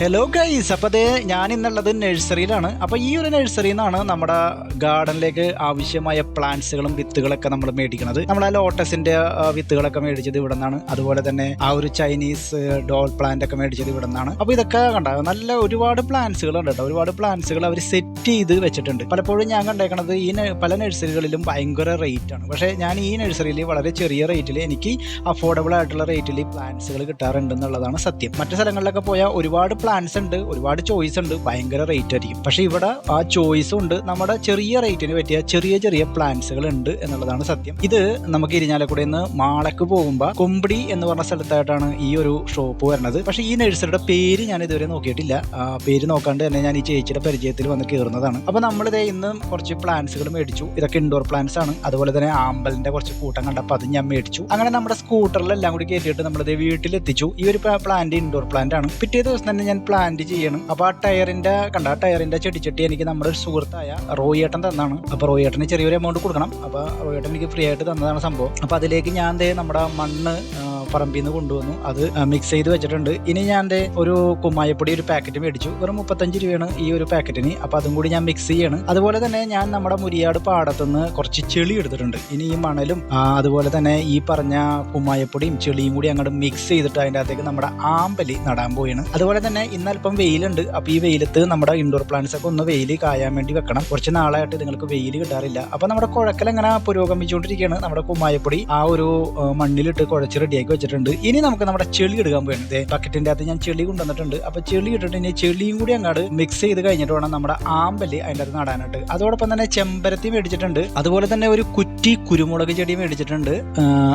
Hello guys, അപ്പോൾ അതേ ഞാൻ ഇന്നുള്ളത് നഴ്സറിയിലാണ്. അപ്പോൾ ഈ ഒരു നഴ്സറിയിൽ നിന്നാണ് നമ്മുടെ ഗാർഡനിലേക്ക് ആവശ്യമായ പ്ലാന്റ്സുകളും വിത്തുകളൊക്കെ നമ്മൾ മേടിക്കുന്നത്. നമ്മൾ ആ ലോട്ടസിന്റെ വിത്തുകളൊക്കെ മേടിച്ചത് ഇവിടെ നിന്നാണ്. അതുപോലെ തന്നെ ആ ഒരു ചൈനീസ് ഡോൾ പ്ലാന്റ് ഒക്കെ മേടിച്ചത് ഇവിടെ നിന്നാണ്. അപ്പോൾ ഇതൊക്കെ കണ്ട നല്ല ഒരുപാട് പ്ലാന്റ്സുകൾ ഉണ്ട് കേട്ടോ. ഒരുപാട് പ്ലാന്റ്സുകൾ അവർ സെറ്റ് ചെയ്ത് വെച്ചിട്ടുണ്ട്. പലപ്പോഴും ഞാൻ കണ്ടേക്കണത് ഈ പല നഴ്സറികളിലും ഭയങ്കര റേറ്റ് ആണ്. പക്ഷേ ഞാൻ ഈ നഴ്സറിയിൽ വളരെ ചെറിയ റേറ്റിൽ എനിക്ക് അഫോർഡബിൾ ആയിട്ടുള്ള റേറ്റിൽ പ്ലാന്റ്സുകൾ കിട്ടാറുണ്ട് എന്നുള്ളതാണ് സത്യം. മറ്റു സ്ഥലങ്ങളിലൊക്കെ പോയാൽ ഒരുപാട് പ്ലാന്റ്സ് ഉണ്ട്, ഒരുപാട് ചോയ്സ് ഉണ്ട്, ഭയങ്കര റേറ്റ് ആയിരിക്കും. പക്ഷെ ഇവിടെ ആ ചോയ്സും ഉണ്ട്, നമ്മുടെ ചെറിയ റേറ്റിന് പറ്റിയ ചെറിയ ചെറിയ പ്ലാന്റ്സുകൾ ഉണ്ട് എന്നുള്ളതാണ് സത്യം. ഇത് നമുക്ക് ഇരിഞ്ഞാലക്കുടയിൽ നിന്ന് മാളക്ക് പോകുമ്പോൾ കൊമ്പടി എന്ന് പറഞ്ഞ സ്ഥലത്തായിട്ടാണ് ഈ ഒരു ഷോപ്പ് വരുന്നത്. പക്ഷെ ഈ നഴ്സറിയുടെ പേര് ഞാൻ ഇതുവരെ നോക്കിയിട്ടില്ല. പേര് നോക്കാണ്ട് തന്നെ ഞാൻ ഈ ചേച്ചിയുടെ പരിചയത്തിൽ വന്ന് കയറുന്നതാണ്. അപ്പൊ നമ്മളിതേ ഇന്ന് കുറച്ച് പ്ലാന്റ്സുകൾ മേടിച്ചു. ഇതൊക്കെ ഇൻഡോർ പ്ലാന്റ്സ് ആണ്. അതുപോലെ തന്നെ ആമ്പലിന്റെ കുറച്ച് കൂട്ടം കണ്ടപ്പോൾ അത് ഞാൻ മേടിച്ചു. അങ്ങനെ നമ്മുടെ സ്കൂട്ടറിലെല്ലാം കൂടി കയറ്റിയിട്ട് നമ്മളിതേ വീട്ടിലെത്തിച്ചു. ഈ ഒരു പ്ലാന്റ് ഇൻഡോർ പ്ലാന്റ് ആണ്. പിറ്റേ ദിവസം തന്നെ ഞാൻ പ്ലാന്റ് ചെയ്യണം. അപ്പൊ ആ ടയറിന്റെ ചെടിച്ചട്ടി എനിക്ക് നമ്മുടെ ഒരു സുഹൃത്തായ റോയേട്ടൻ തന്നാണ്. അപ്പൊ റോയേട്ടന് ചെറിയൊരു എമൗണ്ട് കൊടുക്കണം. അപ്പൊ റോയേട്ടൻ എനിക്ക് ഫ്രീ ആയിട്ട് തന്നതാണ് സംഭവം. അപ്പൊ അതിലേക്ക് ഞാൻ നമ്മുടെ മണ്ണ് പറമ്പിൽ നിന്ന് കൊണ്ടുവന്നു. അത് മിക്സ് ചെയ്ത് വെച്ചിട്ടുണ്ട്. ഇനി ഞാൻ ഒരു കുമ്മായപ്പൊടി ഒരു പാക്കറ്റ് മേടിച്ചു. വെറും 35 രൂപയാണ് ഈ ഒരു പാക്കറ്റിന്. അപ്പൊ അതും കൂടി ഞാൻ മിക്സ് ചെയ്യണം. അതുപോലെ തന്നെ ഞാൻ നമ്മുടെ മുരിയാട് പാടത്തുനിന്ന് കുറച്ച് ചെളി എടുത്തിട്ടുണ്ട്. ഇനി ഈ മണലും അതുപോലെ തന്നെ ഈ പറഞ്ഞ കുമ്മായപ്പൊടിയും ചെളിയും കൂടി അങ്ങോട്ട് മിക്സ് ചെയ്തിട്ട് അതിൻ്റെ അകത്തേക്ക് നമ്മുടെ ആമ്പലി നടാൻ പോയാണ്. അതുപോലെ തന്നെ ഇന്നല്പം വെയിലുണ്ട്. അപ്പൊ ഈ വെയിലത്ത് നമ്മുടെ ഇൻഡോർ പ്ലാന്റ്സ് ഒക്കെ ഒന്ന് വെയിൽ കായാൻ വേണ്ടി വെക്കണം. കുറച്ച് നാളായിട്ട് നിങ്ങൾക്ക് വെയിൽ കിട്ടാറില്ല. അപ്പൊ നമ്മുടെ കുഴക്കൽ എങ്ങനെ പുരോഗമിച്ചുകൊണ്ടിരിക്കുകയാണ്. നമ്മുടെ കുമ്മായപ്പൊടി ആ ഒരു മണ്ണിലിട്ട് കുഴച്ച് റെഡിയാക്കി വെച്ചിട്ടുണ്ട്. ഇനി നമുക്ക് നമ്മുടെ ചെളി എടുക്കാൻ പോയത് ബക്കറ്റിന്റെ അകത്ത് ഞാൻ ചെളി കൊണ്ടുവന്നിട്ടുണ്ട്. അപ്പൊ ചെളി ഇട്ടിട്ട് ഇനി ചെളിയും കൂടി അങ്ങോട്ട് മിക്സ് ചെയ്ത് കഴിഞ്ഞിട്ട് വേണം നമ്മുടെ ആമ്പല് അതിൻ്റെ അകത്ത് നടാനായിട്ട്. അതോടൊപ്പം തന്നെ ചെമ്പരത്തി മേടിച്ചിട്ടുണ്ട്. അതുപോലെ തന്നെ ഒരു കുറ്റി കുരുമുളക് ചെടി മേടിച്ചിട്ടുണ്ട്.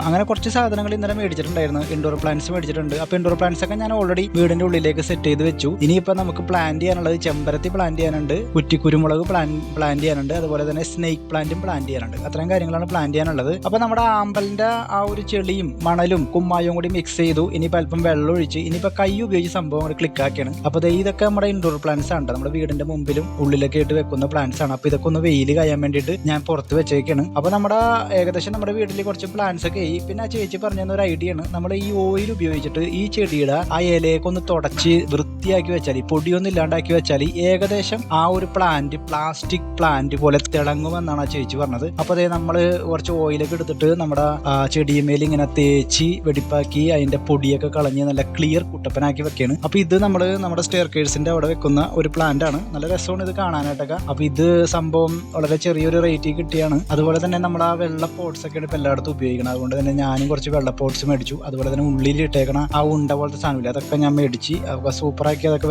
അങ്ങനെ കുറച്ച് സാധനങ്ങൾ ഇന്നലെ മേടിച്ചിട്ടുണ്ടായിരുന്നു. ഇൻഡോർ പ്ലാന്റ്സ് മേടിച്ചിട്ടുണ്ട്. അപ്പൊ ഇൻഡോർ പ്ലാന്റ്സ് ഒക്കെ ഞാൻ ഓൾറെഡി വീടിന്റെ ഉള്ളിലേക്ക് സെറ്റ് ചെയ്ത് വെച്ചു. ഇനിയിപ്പോ നമുക്ക് പ്ലാന്റ് ചെയ്യാനുള്ളത് ചെമ്പരത്തി പ്ലാന്റ് ചെയ്യാനുണ്ട്, കുറ്റി കുരുമുളക് പ്ലാന്റ് ചെയ്യാനുണ്ട്, അതുപോലെ തന്നെ സ്നേക്ക് പ്ലാന്റും പ്ലാന്റ് ചെയ്യാനുണ്ട്. അത്രയും കാര്യങ്ങളാണ് പ്ലാന്റ് ചെയ്യാനുള്ളത്. അപ്പൊ നമ്മുടെ ആമ്പലിന്റെ ആ ഒരു ചെളിയും മണലും കുമ്മായും കൂടി മിക്സ് ചെയ്തു. ഇനിയിപ്പോൾ അല്പം വെള്ളം ഒഴിച്ച് ഇനിയിപ്പോൾ കൈ ഉപയോഗിച്ച് സംഭവം കൂടി ക്ലിക്ക് ആക്കിയാണ്. അപ്പോൾ ഇതൊക്കെ നമ്മുടെ ഇൻഡോർ പ്ലാന്റ്സ് ആണ്. നമ്മുടെ വീടിന്റെ മുമ്പിലും ഉള്ളിലൊക്കെ ആയിട്ട് വെക്കുന്ന പ്ലാന്റ്സ് ആണ്. അപ്പോൾ ഇതൊക്കെ ഒന്ന് വെയിൽ കായാൻ വേണ്ടിയിട്ട് ഞാൻ പുറത്ത് വെച്ചേക്കാണ്. അപ്പോൾ നമ്മുടെ ഏകദേശം നമ്മുടെ വീട്ടിൽ കുറച്ച് പ്ലാന്റ്സ് ഒക്കെ ആയി. പിന്നെ ആ ചേച്ചി പറഞ്ഞ ഒരു ഐഡിയ ആണ്, നമ്മൾ ഈ ഓയിൽ ഉപയോഗിച്ചിട്ട് ഈ ചെടിയുടെ ആ ഇലയൊക്കെ ഒന്ന് തുടച്ച് വൃത്തിയാക്കി വെച്ചാൽ, പൊടിയൊന്നും ഇല്ലാണ്ടാക്കി വെച്ചാൽ ഏകദേശം ആ ഒരു പ്ലാന്റ് പ്ലാസ്റ്റിക് പ്ലാന്റ് പോലെ തിളങ്ങുമെന്നാണ് ആ ചേച്ചി പറഞ്ഞത്. അപ്പോൾ നമ്മൾ കുറച്ച് ഓയിലൊക്കെ എടുത്തിട്ട് നമ്മുടെ ചെടിയമേൽ ഇങ്ങനെ തേച്ച് വെടിപ്പാക്കി അതിന്റെ പൊടിയൊക്കെ കളഞ്ഞ് നല്ല ക്ലിയർ കുട്ടപ്പനാക്കി വെക്കുകയാണ്. അപ്പൊ ഇത് നമ്മുടെ സ്റ്റെയർ കേഴ്സിന്റെ അവിടെ വെക്കുന്ന ഒരു പ്ലാന്റ് ആണ്. നല്ല രസമാണ് ഇത് കാണാനായിട്ടൊക്കെ. അപ്പൊ ഇത് സംഭവം വളരെ ചെറിയൊരു റേറ്റിൽ കിട്ടിയാണ്. അതുപോലെ തന്നെ നമ്മുടെ ആ വെള്ള പോട്ട്സ് ഒക്കെയാണ് ഇപ്പൊ എല്ലായിടത്തും ഉപയോഗിക്കണം. അതുകൊണ്ട് തന്നെ ഞാനും കുറച്ച് വെള്ള പോട്ട്സ് മേടിച്ചു. അതുപോലെ തന്നെ ഉള്ളിൽ ഇട്ടേക്കണ ആ ഉണ്ട പോലത്തെ സാധനമില്ല, അതൊക്കെ ഞാൻ മേടിച്ച് സൂപ്പറാക്കി അതൊക്കെ